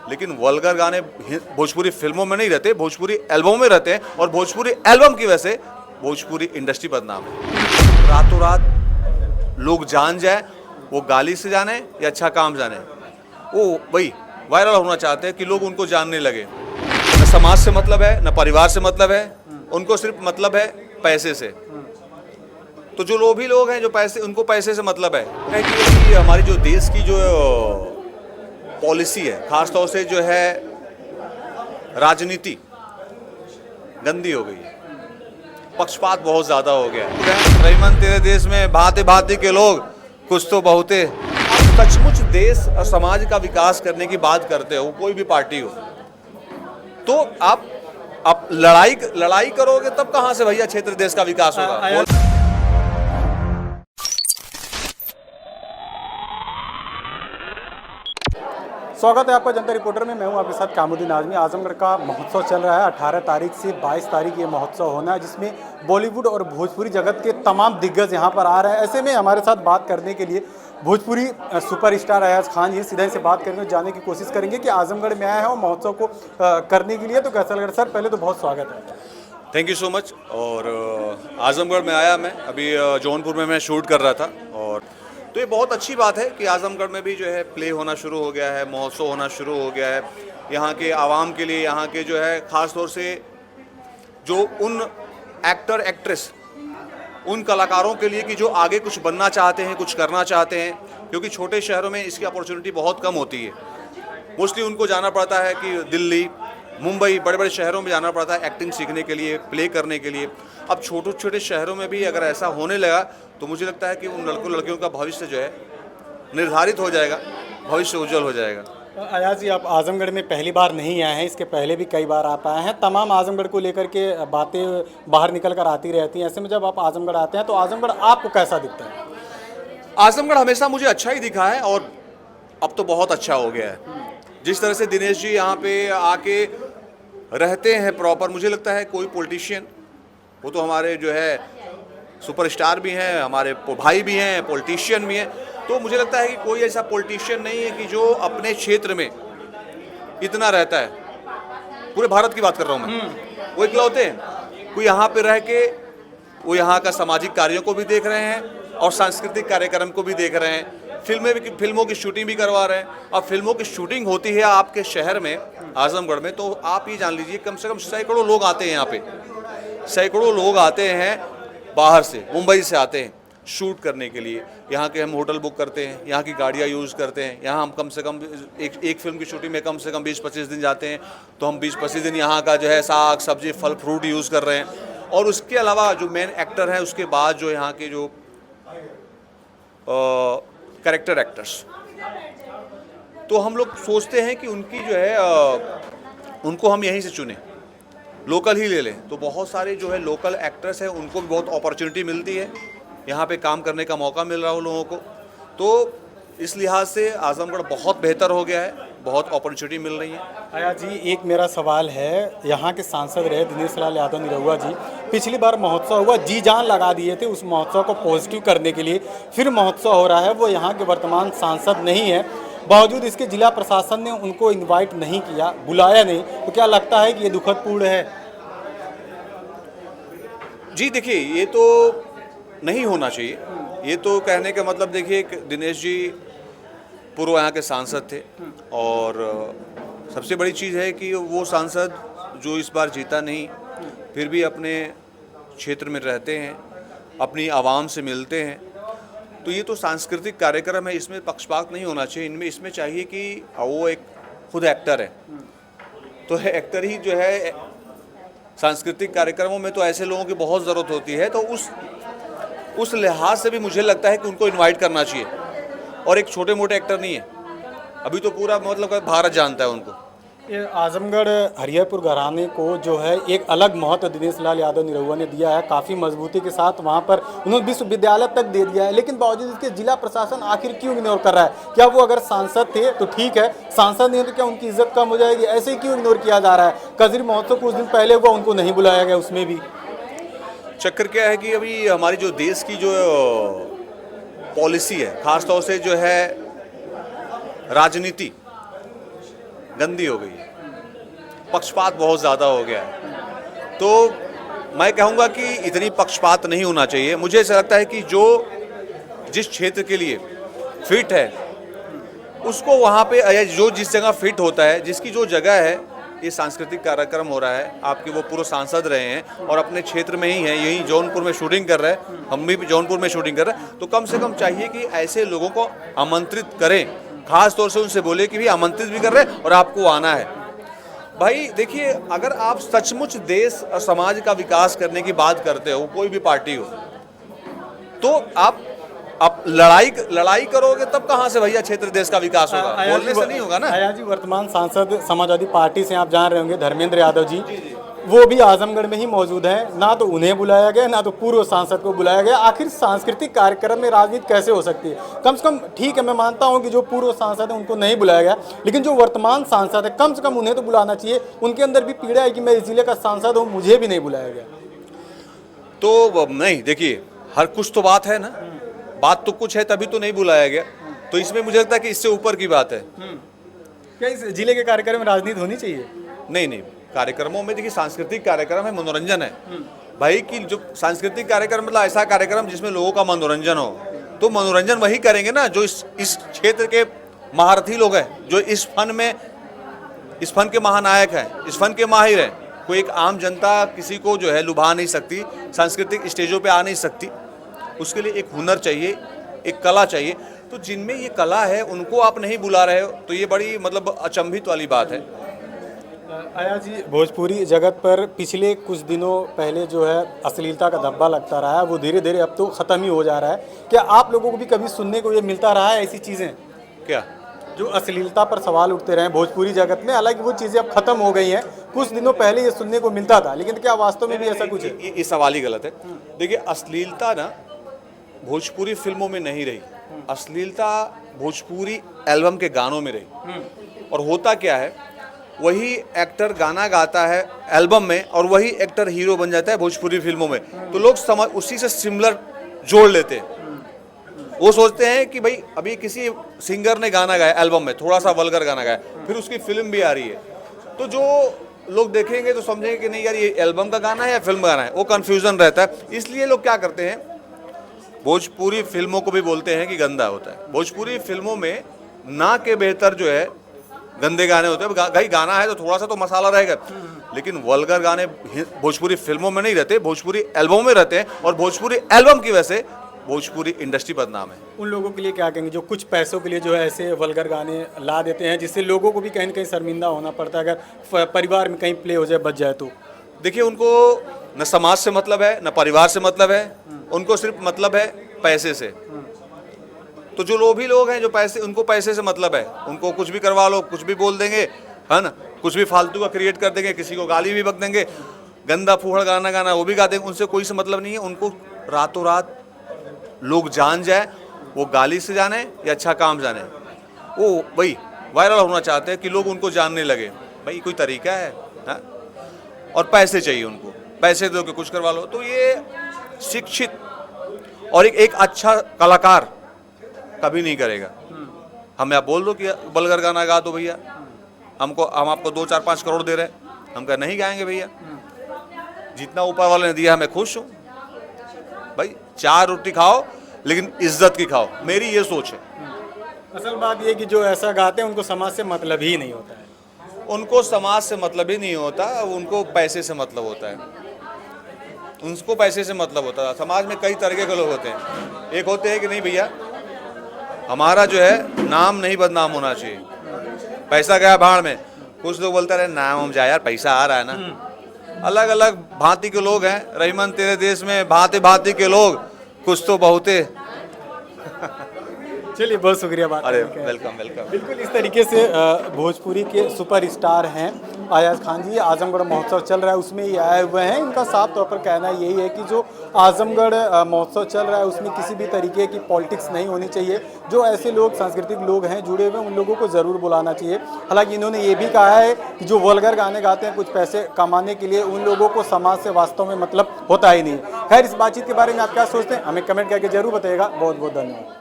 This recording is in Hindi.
लेकिन वल्गर गाने भोजपुरी फिल्मों में नहीं रहते, भोजपुरी एल्बमों में रहते हैं, और भोजपुरी एल्बम की वजह से भोजपुरी इंडस्ट्री बदनाम है। रातों रात लोग जान जाए, वो गाली से जाने या अच्छा काम जाने, वो वही वायरल होना चाहते हैं कि लोग उनको जानने लगे। न समाज से मतलब है, न परिवार से मतलब है, उनको सिर्फ मतलब है पैसे से। तो जो लोभी लोग हैं, जो पैसे, उनको पैसे से मतलब है कि हमारी जो देश की जो पॉलिसी है, खासतौर से जो है राजनीति गंदी हो गई है, पक्षपात बहुत ज़्यादा हो गया है। रहीमन तेरे देश में भांति भांति के लोग, कुछ तो बहुते। आप सचमुच देश और समाज का विकास करने की बात करते हो, कोई भी पार्टी हो, तो आप लड़ाई करोगे तब कहाँ से भैया क्षेत्र देश का विकास होगा। स्वागत है आपका जनता रिपोर्टर में। मैं हूं आपके साथ कामुद्दीन आजमी। आजमगढ़ का महोत्सव चल रहा है। 18 तारीख से 22 तारीख ये महोत्सव होना है, जिसमें बॉलीवुड और भोजपुरी जगत के तमाम दिग्गज यहां पर आ रहे हैं। ऐसे में हमारे साथ बात करने के लिए भोजपुरी सुपरस्टार अयाज खान जी, सीधा से बात करेंगे, जानने की कोशिश करेंगे कि आजमगढ़ में आए हैं और महोत्सव को करने के लिए। तो कैसा लग रहा है सर? पहले तो बहुत स्वागत है। Thank you so much. और आजमगढ़ में आया मैं, अभी जौनपुर में मैं शूट कर रहा था, और तो ये बहुत अच्छी बात है कि आजमगढ़ में भी जो है प्ले होना शुरू हो गया है, महोत्सव होना शुरू हो गया है। यहाँ के आवाम के लिए, यहाँ के जो है ख़ास तौर से जो उन एक्टर एक्ट्रेस, उन कलाकारों के लिए कि जो आगे कुछ बनना चाहते हैं, कुछ करना चाहते हैं, क्योंकि छोटे शहरों में इसकी अपॉर्चुनिटी बहुत कम होती है। मोस्टली उनको जाना पड़ता है कि दिल्ली, मुंबई, बड़े बड़े शहरों में जाना पड़ता है एक्टिंग सीखने के लिए, प्ले करने के लिए। अब छोटे छोटे शहरों में भी अगर ऐसा होने लगा तो मुझे लगता है कि उन लड़कों लड़कियों का भविष्य जो है निर्धारित हो जाएगा, भविष्य उज्जवल हो जाएगा। अयाज जी, आप आजमगढ़ में पहली बार नहीं आए हैं, इसके पहले भी कई बार आप आए हैं। तमाम आजमगढ़ को लेकर के बातें बाहर निकल कर आती रहती हैं। ऐसे में जब आप आजमगढ़ आते हैं तो आजमगढ़ आपको कैसा दिखता है? आजमगढ़ हमेशा मुझे अच्छा ही दिखा है, और अब तो बहुत अच्छा हो गया है। जिस तरह से दिनेश जी यहाँ पे आके रहते हैं प्रॉपर, मुझे लगता है कोई पॉलिटिशियन, वो तो हमारे जो है सुपरस्टार भी हैं, हमारे भाई भी हैं, पॉलिटिशियन भी हैं, तो मुझे लगता है कि कोई ऐसा पॉलिटिशियन नहीं है कि जो अपने क्षेत्र में इतना रहता है। पूरे भारत की बात कर रहा हूँ मैं, वो इकलौते हैं। कोई यहाँ पे रह के वो यहाँ का सामाजिक कार्यों को भी देख रहे हैं और सांस्कृतिक कार्यक्रम को भी देख रहे हैं, फिल्मों की शूटिंग भी करवा रहे हैं। अब फिल्मों की शूटिंग होती है आपके शहर में, आजमगढ़ में, तो आप ये जान लीजिए कम से कम सैकड़ों लोग आते हैं यहाँ पे, सैकड़ों लोग आते हैं बाहर से, मुंबई से आते हैं शूट करने के लिए। यहाँ के हम होटल बुक करते हैं, यहाँ की गाड़ियाँ यूज़ करते हैं। यहाँ हम कम से कम एक फिल्म की शूटिंग में कम से कम 20-25 दिन जाते हैं, तो हम 20-25 दिन यहाँ का जो है साग सब्जी फल फ्रूट यूज़ कर रहे हैं। और उसके अलावा जो मेन एक्टर है, उसके बाद जो यहाँ के जो कैरेक्टर एक्टर्स, तो हम लोग सोचते हैं कि उनकी जो है उनको हम यहीं से चुनें, लोकल ही ले लें। तो बहुत सारे जो है लोकल एक्टर्स हैं, उनको भी बहुत अपॉर्चुनिटी मिलती है, यहाँ पे काम करने का मौका मिल रहा है उन लोगों को। तो इस लिहाज से आजमगढ़ बहुत बेहतर हो गया है, बहुत अपॉर्चुनिटी मिल रही है। अयाज जी, एक मेरा सवाल है। यहाँ के सांसद रहे दिनेश लाल यादव निरहुआ जी, पिछली बार महोत्सव हुआ, जी जान लगा दिए थे उस महोत्सव को पॉजिटिव करने के लिए। फिर महोत्सव हो रहा है, वो यहाँ के वर्तमान सांसद नहीं है, बावजूद इसके जिला प्रशासन ने उनको इन्वाइट नहीं किया, बुलाया नहीं। तो क्या लगता है कि ये दुखदपूर्ण है? जी देखिए, ये तो नहीं होना चाहिए। ये तो कहने का मतलब, देखिए दिनेश जी पूर्व यहाँ के सांसद थे, और सबसे बड़ी चीज़ है कि वो सांसद जो इस बार जीता नहीं, फिर भी अपने क्षेत्र में रहते हैं, अपनी आवाम से मिलते हैं। तो ये तो सांस्कृतिक कार्यक्रम है, इसमें पक्षपात नहीं होना चाहिए। इनमें इसमें चाहिए कि वो एक खुद एक्टर है, तो एक्टर ही जो है सांस्कृतिक कार्यक्रमों में तो ऐसे लोगों की बहुत ज़रूरत होती है। तो उस लिहाज से भी मुझे लगता है कि उनको इनवाइट करना चाहिए, और एक छोटे मोटे एक्टर नहीं है, अभी तो पूरा मतलब भारत जानता है उनको। ये आजमगढ़ हरिहरपुर घराने को जो है एक अलग महत्व दिनेश लाल यादव निरहुआ ने दिया है, काफ़ी मजबूती के साथ वहाँ पर उन्होंने विश्वविद्यालय तक दे दिया है। लेकिन बावजूद इसके जिला प्रशासन आखिर क्यों इग्नोर कर रहा है? क्या वो अगर सांसद थे तो ठीक है, सांसद नहीं तो क्या उनकी इज्जत कम हो जाएगी? ऐसे ही क्यों इग्नोर किया जा रहा है? कजरी महोत्सव कुछ दिन पहले हुआ, उनको नहीं बुलाया गया, उसमें भी चक्कर क्या है कि अभी हमारी जो देश की जो पॉलिसी है, ख़ास तौर से जो है राजनीति गंदी हो गई है, पक्षपात बहुत ज़्यादा हो गया है। तो मैं कहूँगा कि इतनी पक्षपात नहीं होना चाहिए। मुझे ऐसा लगता है कि जो जिस क्षेत्र के लिए फिट है उसको वहाँ पे, या जो जिस जगह फिट होता है, जिसकी जो जगह है, ये सांस्कृतिक कार्यक्रम हो रहा है, आपके वो पूर्व सांसद रहे हैं और अपने क्षेत्र में ही हैं, यहीं जौनपुर में शूटिंग कर रहे हैं, हम भी जौनपुर में शूटिंग कर रहे हैं, तो कम से कम चाहिए कि ऐसे लोगों को आमंत्रित करें, खास तौर से उनसे बोले कि भी आमंत्रित भी कर रहे हैं और आपको आना है। भाई देखिए, अगर आप सचमुच देश और समाज का विकास करने की बात करते हो, कोई भी पार्टी हो, तो आप लड़ाई करोगे तब कहाँ से भैया क्षेत्र देश का विकास होगा? बोलने से नहीं होगा ना। आया जी, वर्तमान सांसद समाजवादी पार्टी से आप जान रहे होंगे, धर्मेंद्र यादव जी, वो भी आजमगढ़ में ही मौजूद हैं। ना तो उन्हें बुलाया गया, ना तो पूर्व सांसद को बुलाया गया। आखिर सांस्कृतिक कार्यक्रम में राजनीति कैसे हो सकती है? कम से कम ठीक है, मैं मानता हूं कि जो पूर्व सांसद है उनको नहीं बुलाया गया, लेकिन जो वर्तमान सांसद है कम से कम उन्हें तो बुलाना चाहिए। उनके अंदर भी पीड़ा है कि मैं इस जिले का सांसद हूँ, मुझे भी नहीं बुलाया गया। तो नहीं, देखिए, हर कुछ तो बात है ना, बात तो कुछ है तभी तो नहीं बुलाया गया। तो इसमें मुझे लगता है कि इससे ऊपर की बात है। क्या इस जिले के कार्यक्रम में राजनीति होनी चाहिए? नहीं, कार्यक्रमों में देखिए, सांस्कृतिक कार्यक्रम है, मनोरंजन है भाई। कि जो सांस्कृतिक कार्यक्रम मतलब ऐसा कार्यक्रम जिसमें लोगों का मनोरंजन हो, तो मनोरंजन वही करेंगे ना जो इस क्षेत्र के महारथी लोग हैं, जो इस फन के महानायक हैं, इस फन के माहिर हैं। कोई एक आम जनता किसी को जो है लुभा नहीं सकती, सांस्कृतिक स्टेजों पे आ नहीं सकती। उसके लिए एक हुनर चाहिए, एक कला चाहिए। तो जिनमें ये कला है उनको आप नहीं बुला रहे हो, तो ये बड़ी मतलब अचंभित वाली बात है। आया जी, भोजपुरी जगत पर पिछले कुछ दिनों पहले जो है अश्लीलता का धब्बा लगता रहा है, वो धीरे धीरे अब तो ख़त्म ही हो जा रहा है। क्या आप लोगों को भी कभी सुनने को ये मिलता रहा है ऐसी चीज़ें? क्या जो अश्लीलता पर सवाल उठते रहे भोजपुरी जगत में, हालांकि वो चीज़ें अब खत्म हो गई हैं, कुछ दिनों पहले ये सुनने को मिलता था, लेकिन क्या वास्तव में भी ऐसा कुछ है? ये सवाल ही गलत है। देखिए, अश्लीलता ना भोजपुरी फिल्मों में नहीं रही, अश्लीलता भोजपुरी एल्बम के गानों में रही। और होता क्या है, वही एक्टर गाना गाता है एल्बम में और वही एक्टर हीरो बन जाता है भोजपुरी फिल्मों में, तो लोग समझ उसी से सिमिलर जोड़ लेते हैं। वो सोचते हैं कि भाई अभी किसी सिंगर ने गाना गाया एल्बम में, थोड़ा सा वल्गर गाना गाया, फिर उसकी फिल्म भी आ रही है, तो जो लोग देखेंगे तो समझेंगे कि नहीं यार ये एल्बम का गाना है या फिल्म का गाना है, वो कन्फ्यूजन रहता है। इसलिए लोग क्या करते हैं, भोजपुरी फिल्मों को भी बोलते हैं कि गंदा होता है। भोजपुरी फिल्मों में ना के बेहतर जो है गंदे गाने होते हैं। भाई गाना है तो थोड़ा सा तो मसाला रहेगा, लेकिन वल्गर गाने भोजपुरी फिल्मों में नहीं रहते, भोजपुरी एल्बम में रहते हैं। और भोजपुरी एल्बम की वजह से भोजपुरी इंडस्ट्री बदनाम है। उन लोगों के लिए क्या कहेंगे जो कुछ पैसों के लिए जो है ऐसे वल्गर गाने ला देते हैं, जिससे लोगों को भी कहीं न कहीं शर्मिंदा होना पड़ता है अगर परिवार में कहीं प्ले हो जाए, बच जाए तो? देखिए, उनको न समाज से मतलब है, न परिवार से मतलब है, उनको सिर्फ मतलब है पैसे से। तो जो लोभी लोग हैं, जो पैसे, उनको पैसे से मतलब है, उनको कुछ भी करवा लो, कुछ भी बोल देंगे, है ना, कुछ भी फालतू का क्रिएट कर देंगे, किसी को गाली भी बक देंगे, गंदा फूहड़ गाना गाना वो भी गा देंगे। उनसे कोई से मतलब नहीं है। उनको रातों रात लोग जान जाए, वो गाली से जाने या अच्छा काम जाने, वो भाई वायरल होना चाहते हैं कि लोग उनको जानने लगे। भाई कोई तरीका है, हा? और पैसे चाहिए उनको, पैसे दो के कुछ करवा लो। तो ये शिक्षित और एक अच्छा कलाकार कभी नहीं करेगा। हमें आप बोल दो कि वल्गर गाना गा दो भैया, हम आपको 2-4-5 करोड़ दे रहे हैं, हम कह नहीं गाएंगे भैया, जितना ऊपर वाले ने दिया मैं खुश हूँ। भाई 4 रोटी खाओ लेकिन इज्जत की खाओ, मेरी ये सोच है। असल बात ये कि जो ऐसा गाते हैं उनको समाज से मतलब ही नहीं होता है। उनको समाज से मतलब ही नहीं होता, उनको पैसे से मतलब होता है, उनको पैसे से मतलब होता है। समाज में कई तरीके के लोग होते हैं। एक होते हैं कि नहीं भैया, हमारा जो है नाम नहीं बदनाम होना चाहिए, पैसा गया भाड़ में। कुछ लोग बोलते रहे नाम हम जाए यार, पैसा आ रहा है ना। अलग अलग भांति के लोग हैं, रहीमन तेरे देश में भांति भांति के लोग, कुछ तो बहुते। चलिए, बहुत शुक्रिया बात अरे करने का। Welcome welcome. बिल्कुल इस तरीके से भोजपुरी के सुपरस्टार हैं अयाज खान जी। आजमगढ़ महोत्सव चल रहा है, उसमें ये आए हुए हैं। इनका साफ तौर पर कहना यही है कि जो आजमगढ़ महोत्सव चल रहा है उसमें किसी भी तरीके की पॉलिटिक्स नहीं होनी चाहिए। जो ऐसे लोग, सांस्कृतिक लोग हैं जुड़े हुए, उन लोगों को ज़रूर बुलाना चाहिए। हालांकि इन्होंने ये भी कहा है कि जो वल्गर गाने गाते हैं कुछ पैसे कमाने के लिए, उन लोगों को समाज से वास्तव में मतलब होता ही नहीं। खैर, इस बातचीत के बारे में आप क्या सोचते हैं हमें कमेंट करके जरूर बताइएगा। बहुत बहुत धन्यवाद।